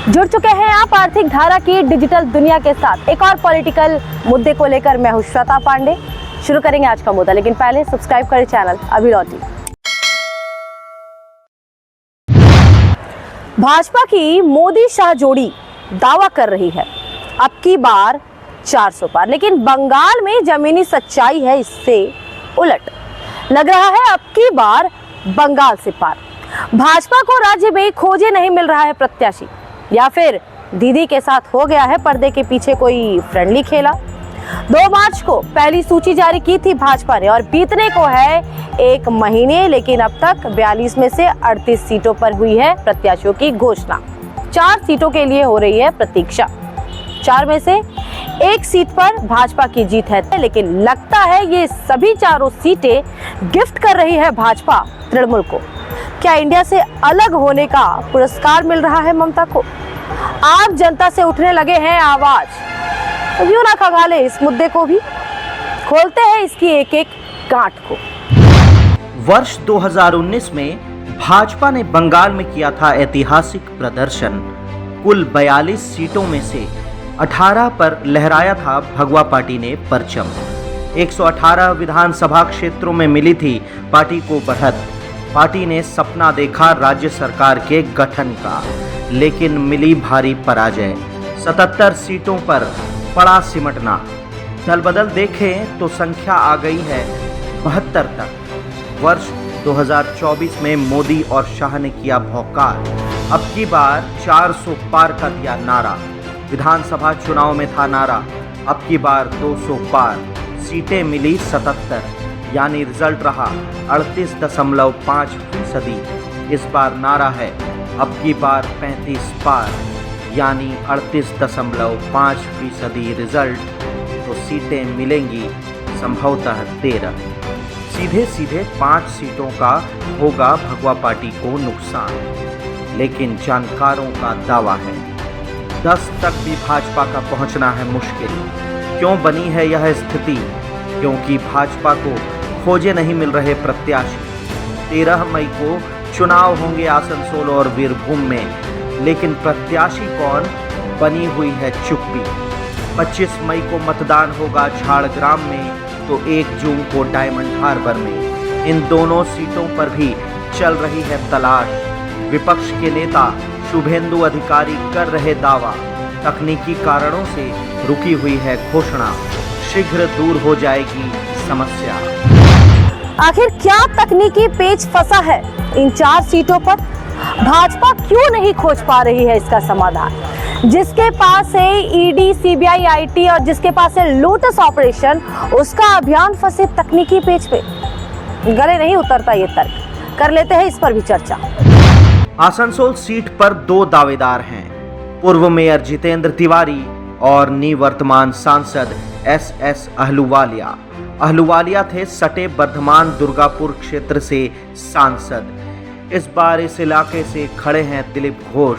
जुड़ चुके हैं आप आर्थिक धारा की डिजिटल दुनिया के साथ एक और पॉलिटिकल मुद्दे को लेकर। मैं हूं श्वेता पांडे। शुरू करेंगे आज का मुद्दा, लेकिन पहले सब्सक्राइब करें चैनल अभी लौटी। भाजपा की मोदी शाह जोड़ी दावा कर रही है अब की बार 400 पार, लेकिन बंगाल में जमीनी सच्चाई है इससे उलट। लग रहा है अब की बार बंगाल से पार। भाजपा को राज्य में खोजे नहीं मिल रहा है प्रत्याशी, या फिर दीदी के साथ हो गया है पर्दे के पीछे कोई फ्रेंडली खेला। 2 मार्च को पहली सूची जारी की थी भाजपा ने और बीतने को है 1 महीने, लेकिन अब तक 42 में से 38 सीटों पर हुई है प्रत्याशियों की घोषणा। 4 सीटों के लिए हो रही है प्रतीक्षा। 4 में से 1 सीट पर भाजपा की जीत है, लेकिन लगता है ये सभी 4 सीटें गिफ्ट कर रही है भाजपा तृणमूल को। क्या इंडिया से अलग होने का पुरस्कार मिल रहा है ममता को? आप जनता से उठने लगे हैं आवाज, तो क्यों ना खंगाले इस मुद्दे को भी। खोलते हैं इसकी एक-एक गांठ को। वर्ष 2019 में भाजपा ने बंगाल में किया था ऐतिहासिक प्रदर्शन। कुल 42 सीटों में से 18 पर लहराया था भगवा पार्टी ने परचम। 118 विधानसभा क्षेत्रों में मिली थी पार्टी को बढ़त। पार्टी ने सपना देखा राज्य सरकार के गठन का, लेकिन मिली भारी पराजय। 77 सीटों पर पड़ा सिमटना। दल बदल देखें तो संख्या आ गई है 72 तक। वर्ष 2024 में मोदी और शाह ने किया भौकाल। अब की बार 400 पार का दिया नारा। विधानसभा चुनाव में था नारा अब की बार 200 पार। सीटें मिली 77, यानी रिजल्ट रहा 38.5%। इस बार नारा है अब की बार 35 पार, यानी 38.5% रिजल्ट। तो सीटें मिलेंगी संभवतः 13। सीधे सीधे 5 सीटों का होगा भगवा पार्टी को नुकसान, लेकिन जानकारों का दावा है 10 तक भी भाजपा का पहुंचना है मुश्किल। क्यों बनी है यह स्थिति? क्योंकि भाजपा को खोजे नहीं मिल रहे प्रत्याशी। 13 मई को चुनाव होंगे आसनसोल और वीरभूम में, लेकिन प्रत्याशी कौन? बनी हुई है चुप्पी। 25 मई को मतदान होगा झाड़ग्राम में, तो 1 जून को डायमंड हार्बर में। इन दोनों सीटों पर भी चल रही है तलाश। विपक्ष के नेता शुभेंदु अधिकारी कर रहे दावा, तकनीकी कारणों से रुकी हुई है घोषणा, शीघ्र दूर हो जाएगी समस्या। आखिर क्या तकनीकी पेच फंसा है इन 4 सीटों पर? भाजपा क्यों नहीं खोज पा रही है इसका समाधान? जिसके पास है ईडी, सीबीआई, आईटी और जिसके पास है लोटस ऑपरेशन, उसका अभियान फंसे तकनीकी पेच पे। गले नहीं उतरता ये तर्क। कर लेते हैं इस पर भी चर्चा। आसनसोल सीट पर 2 दावेदार हैं, पूर्व मेयर जितेंद्र तिवारी और निवर्तमान सांसद एस अहलूवालिया। अहलूवालिया थे सटे बर्धमान दुर्गापुर क्षेत्र से सांसद। इस बार इस इलाके से खड़े हैं दिलीप घोष।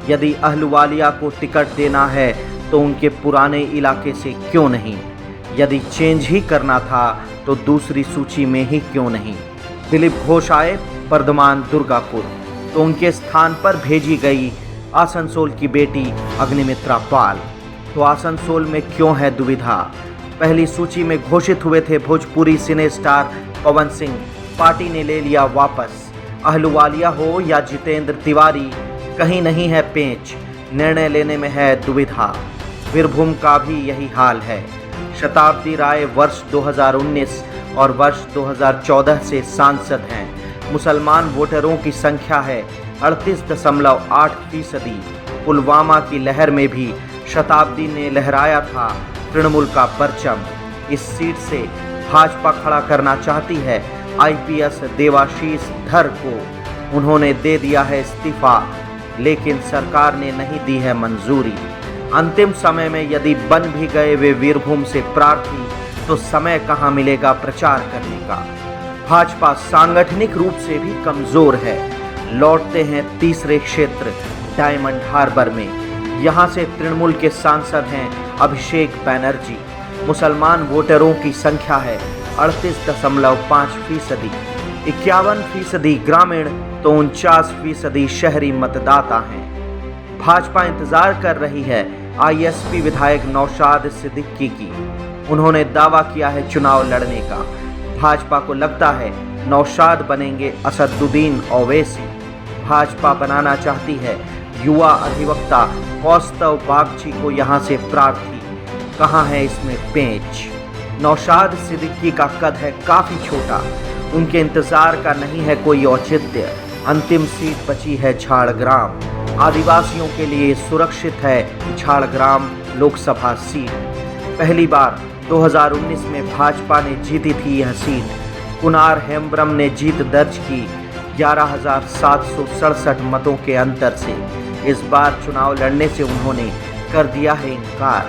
यदि अहलूवालिया को टिकट देना है तो उनके पुराने इलाके से क्यों नहीं? यदि चेंज ही करना था तो दूसरी सूची में ही क्यों नहीं? दिलीप घोष आए बर्धमान दुर्गापुर, तो उनके स्थान पर भेजी गई आसनसोल की बेटी अग्निमित्रा पाल। तो आसनसोल में क्यों है दुविधा? पहली सूची में घोषित हुए थे भोजपुरी सिने स्टार पवन सिंह, पार्टी ने ले लिया वापस। अहलूवालिया हो या जितेंद्र तिवारी, कहीं नहीं है पेंच, निर्णय लेने में है दुविधा। वीरभूम का भी यही हाल है। शताब्दी राय वर्ष 2019 और वर्ष 2014 से सांसद हैं। मुसलमान वोटरों की संख्या है 38.8%। पुलवामा की लहर में भी शताब्दी ने लहराया था तृणमूल का परचम। इस सीट से भाजपा खड़ा करना चाहती है आईपीएस देवाशीष धर को। उन्होंने दे दिया है इस्तीफा, लेकिन सरकार ने नहीं दी है मंजूरी। अंतिम समय में यदि बन भी गए वे वीरभूम से प्रार्थी, तो समय कहां मिलेगा प्रचार करने का? भाजपा सांगठनिक रूप से भी कमजोर है। लौटते हैं तीसरे क्षेत्र डायमंड हार्बर में। यहां से तृणमूल के सांसद हैं अभिषेक बैनर्जी। मुसलमान वोटरों की संख्या है 38.5%। 51% ग्रामीण तो 49% शहरी मतदाता हैं। भाजपा इंतजार कर रही है आईएसपी विधायक नौशाद सिद्दीकी की। उन्होंने दावा किया है चुनाव लड़ने का। भाजपा को लगता है नौशाद बनेंगे असदुद्दीन ओवैसी। भाजपा बनाना चाहती है युवा अधिवक्ता कौस्तव बागची को यहां से प्रार्थी। कहां है इसमें पेंच? नौशाद सिद्दीकी का कद है काफी छोटा, उनके इंतजार का नहीं है कोई औचित्य। अंतिम सीट बची है झाड़ग्राम। आदिवासियों के लिए सुरक्षित है झाड़ग्राम लोकसभा सीट। पहली बार 2019 में भाजपा ने जीती थी यह सीट। कुनार हेम्ब्रम ने जीत दर्ज की 11,767 मतों के अंतर से। इस बार चुनाव लड़ने से उन्होंने कर दिया है इनकार।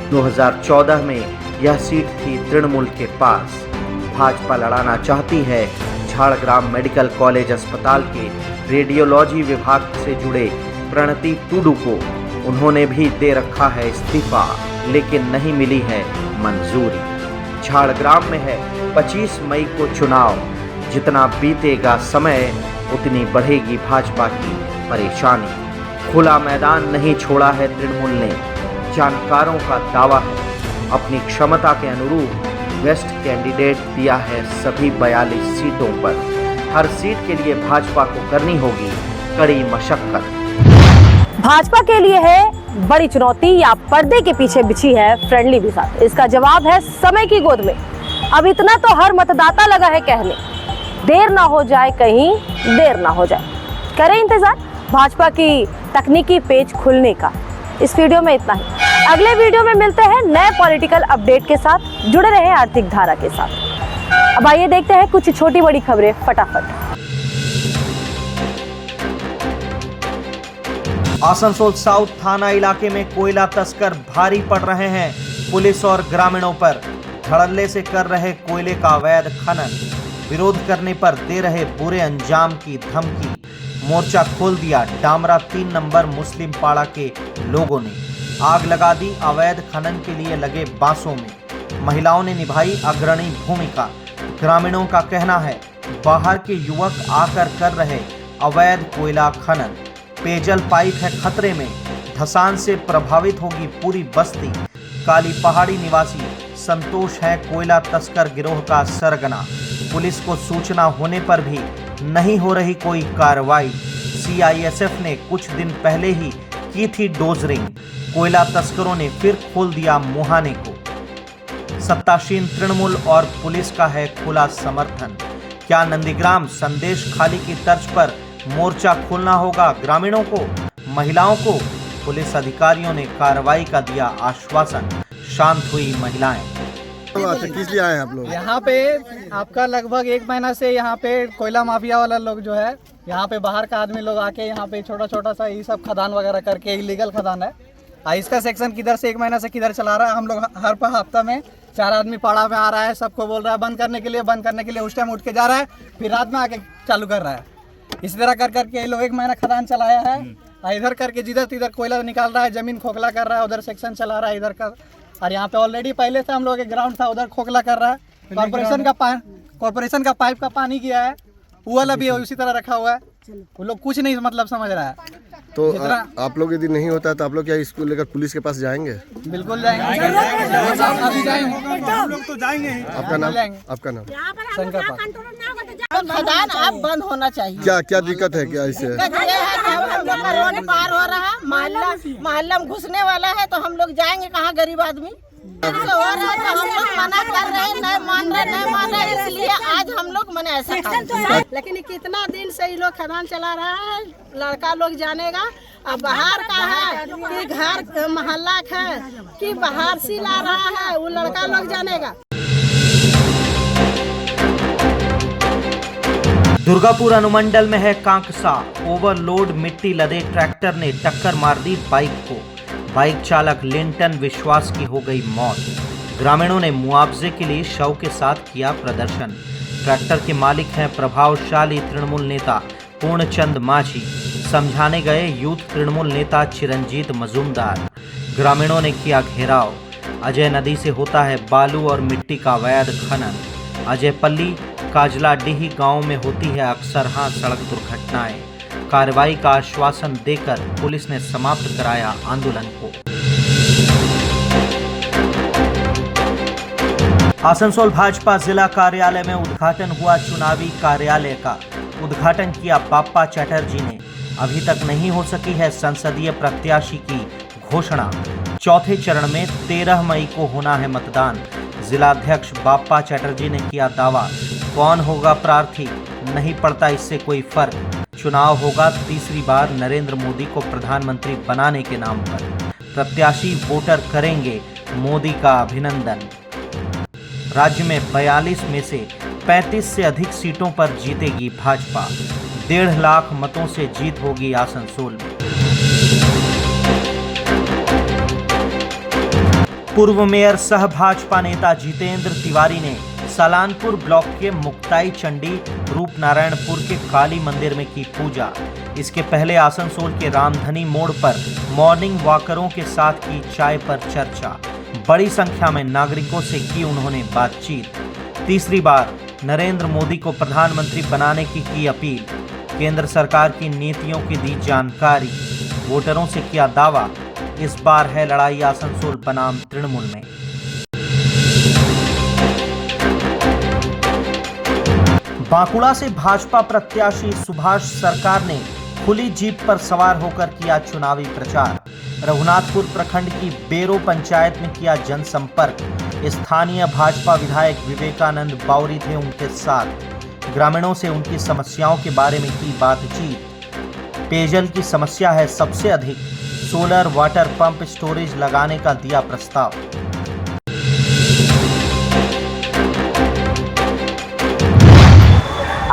2014 में यह सीट थी तृणमूल के पास। भाजपा लड़ाना चाहती है झाड़ग्राम मेडिकल कॉलेज अस्पताल के रेडियोलॉजी विभाग से जुड़े प्रणति टुडू को। उन्होंने भी दे रखा है इस्तीफा, लेकिन नहीं मिली है मंजूरी। झाड़ग्राम में है 25 मई को चुनाव। जितना बीतेगा समय उतनी बढ़ेगी भाजपा की परेशानी। खुला मैदान नहीं छोड़ा है तृणमूल ने। जानकारों का दावा है अपनी क्षमता के अनुरूप बेस्ट कैंडिडेट दिया है सभी 42 सीटों पर। हर सीट के लिए भाजपा को करनी होगी कड़ी मशक्कत। भाजपा के लिए है बड़ी चुनौती या पर्दे के पीछे बिछी है फ्रेंडली बिसात? इसका जवाब है समय की गोद में। अब इतना तो हर मतदाता लगा है कहने, देर ना हो जाए, कहीं देर ना हो जाए। करें इंतजार भाजपा की तकनीकी पेज खुलने का। इस वीडियो में इतना ही। अगले वीडियो में मिलते हैं नए पॉलिटिकल अपडेट के साथ। जुड़े रहें आर्थिक धारा के साथ। अब आइए देखते हैं कुछ छोटी बड़ी खबरें फटाफट। आसनसोल साउथ थाना इलाके में कोयला तस्कर भारी पड़ रहे हैं पुलिस और ग्रामीणों पर। धड़ल्ले से कर रहे कोयले का अवैध खनन। विरोध करने पर दे रहे बुरे अंजाम की धमकी। मोर्चा खोल दिया डामरा 3 नंबर मुस्लिम पाड़ा के लोगों ने। आग लगा दी अवैध खनन के लिए लगे बांसों में। महिलाओं ने निभाई अग्रणी भूमिका। ग्रामीणों का कहना है बाहर के युवक आकर कर रहे अवैध कोयला खनन। पेयजल पाइप है खतरे में। धसान से प्रभावित होगी पूरी बस्ती। काली पहाड़ी निवासी संतोष है कोयला तस्कर गिरोह का सरगना। पुलिस को सूचना होने पर भी नहीं हो रही कोई कार्रवाई। सीआईएसएफ ने कुछ दिन पहले ही की थी डोजरिंग। कोयला तस्करों ने फिर खोल दिया मुहाने को। सत्तासीन तृणमूल और पुलिस का है खुला समर्थन। क्या नंदीग्राम संदेश खाली की तर्ज पर मोर्चा खोलना होगा ग्रामीणों को, महिलाओं को? पुलिस अधिकारियों ने कार्रवाई का दिया आश्वासन। शांत हुई महिलाएं। किस लिए आए हैं आप लोग? यहाँ पे आपका लगभग 1 महीना से यहाँ पे कोयला माफिया वाला लोग जो है, यहाँ पे बाहर का आदमी लोग आके यहाँ पे छोटा छोटा सा ये सब खदान वगैरह करके इलीगल खदान है। इसका सेक्शन किधर से 1 महीना से किधर चला रहा है। हम लोग हर हफ्ता में 4 आदमी पाड़ा में आ रहा है, सबको बोल रहा है बंद करने के लिए उस टाइम उठ के जा रहा है, फिर रात में आके चालू कर रहा है। इसी तरह कर करके ये लोग 1 महीना खदान चलाया है। इधर करके जिधर तिधर कोयला निकाल रहा है, जमीन खोखला कर रहा है, उधर सेक्शन चला रहा है इधर का। और यहाँ पे ऑलरेडी पहले से हम लोग एक ग्राउंड था, उधर खोखला कर रहा है। कॉर्पोरेशन का पाइप का पानी गया है, वो वाला भी उसी तरह रखा हुआ है। वो लोग कुछ नहीं मतलब समझ रहा है। तो आप लोग यदि नहीं होता तो आप लोग क्या इसको लेकर पुलिस के पास जाएंगे? बिल्कुल जाएंगे, अभी जाएंगे, हम लोग तो जाएंगे। आपका नाम? आपका नाम? शंकर पाल। खदान अब बंद होना चाहिए। क्या दिक्कत है? क्या इससे? दिक्कत ये है कि हम लोग का रोड पार हो रहा है, मोहल्ला में घुसने वाला है, तो हम लोग जाएंगे कहाँ? गरीब आदमी हो रहा है तो हम लोग मना कर रहे हैं, नहीं मान रहे, इसलिए आज हम लोग मने ऐसा कर। लेकिन कितना दिन से ये लोग खदान चला रहा है, लड़का लोग जानेगा। अब बाहर का है कि घर मोहल्ला का है कि बाहर से ला रहा है, वो लड़का लोग जानेगा। दुर्गापुर अनुमंडल में है कांकसा। ओवरलोड मिट्टी लदे ट्रैक्टर ने टक्कर मार दी बाइक को। बाइक चालक लिंटन विश्वास की हो गई मौत। ग्रामीणों ने मुआवजे के लिए शव के साथ किया प्रदर्शन। ट्रैक्टर के मालिक हैं प्रभावशाली तृणमूल नेता पूर्णचंद माझी। समझाने गए यूथ तृणमूल नेता चिरंजीत मजूमदार। ग्रामीणों ने किया घेराव। अजय नदी से होता है बालू और मिट्टी का अवैध खनन। अजयपल्ली काजलाडीही गांव में होती है अक्सर सड़क दुर्घटनाएं। कार्रवाई का आश्वासन देकर पुलिस ने समाप्त कराया आंदोलन को। आसनसोल भाजपा जिला कार्यालय में उद्घाटन हुआ चुनावी कार्यालय का। उद्घाटन किया बाप्पा चैटर्जी ने। अभी तक नहीं हो सकी है संसदीय प्रत्याशी की घोषणा। चौथे चरण में 13 मई को होना है मतदान। जिलाध्यक्ष बाप्पा चैटर्जी ने किया दावा, कौन होगा प्रार्थी नहीं पड़ता इससे कोई फर्क। चुनाव होगा तीसरी बार नरेंद्र मोदी को प्रधानमंत्री बनाने के नाम पर। प्रत्याशी वोटर करेंगे मोदी का अभिनंदन। राज्य में 42 में से 35 से अधिक सीटों पर जीतेगी भाजपा। 1.5 लाख मतों से जीत होगी आसनसोल में। पूर्व मेयर सह भाजपा नेता जितेंद्र तिवारी ने सलानपुर ब्लॉक के मुक्ताई चंडी रूपनारायणपुर के काली मंदिर में की पूजा। इसके पहले आसनसोल के रामधनी मोड़ पर मॉर्निंग वॉकरों के साथ की चाय पर चर्चा। बड़ी संख्या में नागरिकों से की उन्होंने बातचीत। तीसरी बार नरेंद्र मोदी को प्रधानमंत्री बनाने की अपील। केंद्र सरकार की नीतियों की दी जानकारी। वोटरों से किया दावा, इस बार है लड़ाई आसनसोल बनाम तृणमूल में। बांकुड़ा से भाजपा प्रत्याशी सुभाष सरकार ने खुली जीप पर सवार होकर किया चुनावी प्रचार। रघुनाथपुर प्रखंड की बेरो पंचायत में किया जनसंपर्क। स्थानीय भाजपा विधायक विवेकानंद बाउरी थे उनके साथ। ग्रामीणों से उनकी समस्याओं के बारे में की बातचीत। पेयजल की समस्या है सबसे अधिक। सोलर वाटर पंप स्टोरेज लगाने का दिया प्रस्ताव।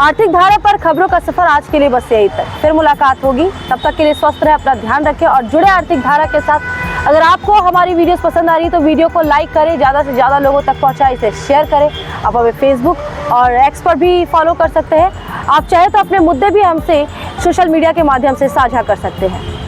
आर्थिक धारा पर खबरों का सफर आज के लिए बस यही तक। फिर मुलाकात होगी, तब तक के लिए स्वस्थ रहे, अपना ध्यान रखें और जुड़े आर्थिक धारा के साथ। अगर आपको हमारी वीडियोस पसंद आ रही है तो वीडियो को लाइक करें, ज़्यादा से ज़्यादा लोगों तक पहुंचाएं, इसे शेयर करें। आप हमें फेसबुक और एक्स पर भी फॉलो कर सकते हैं। आप चाहे तो अपने मुद्दे भी हमसे सोशल मीडिया के माध्यम से साझा कर सकते हैं।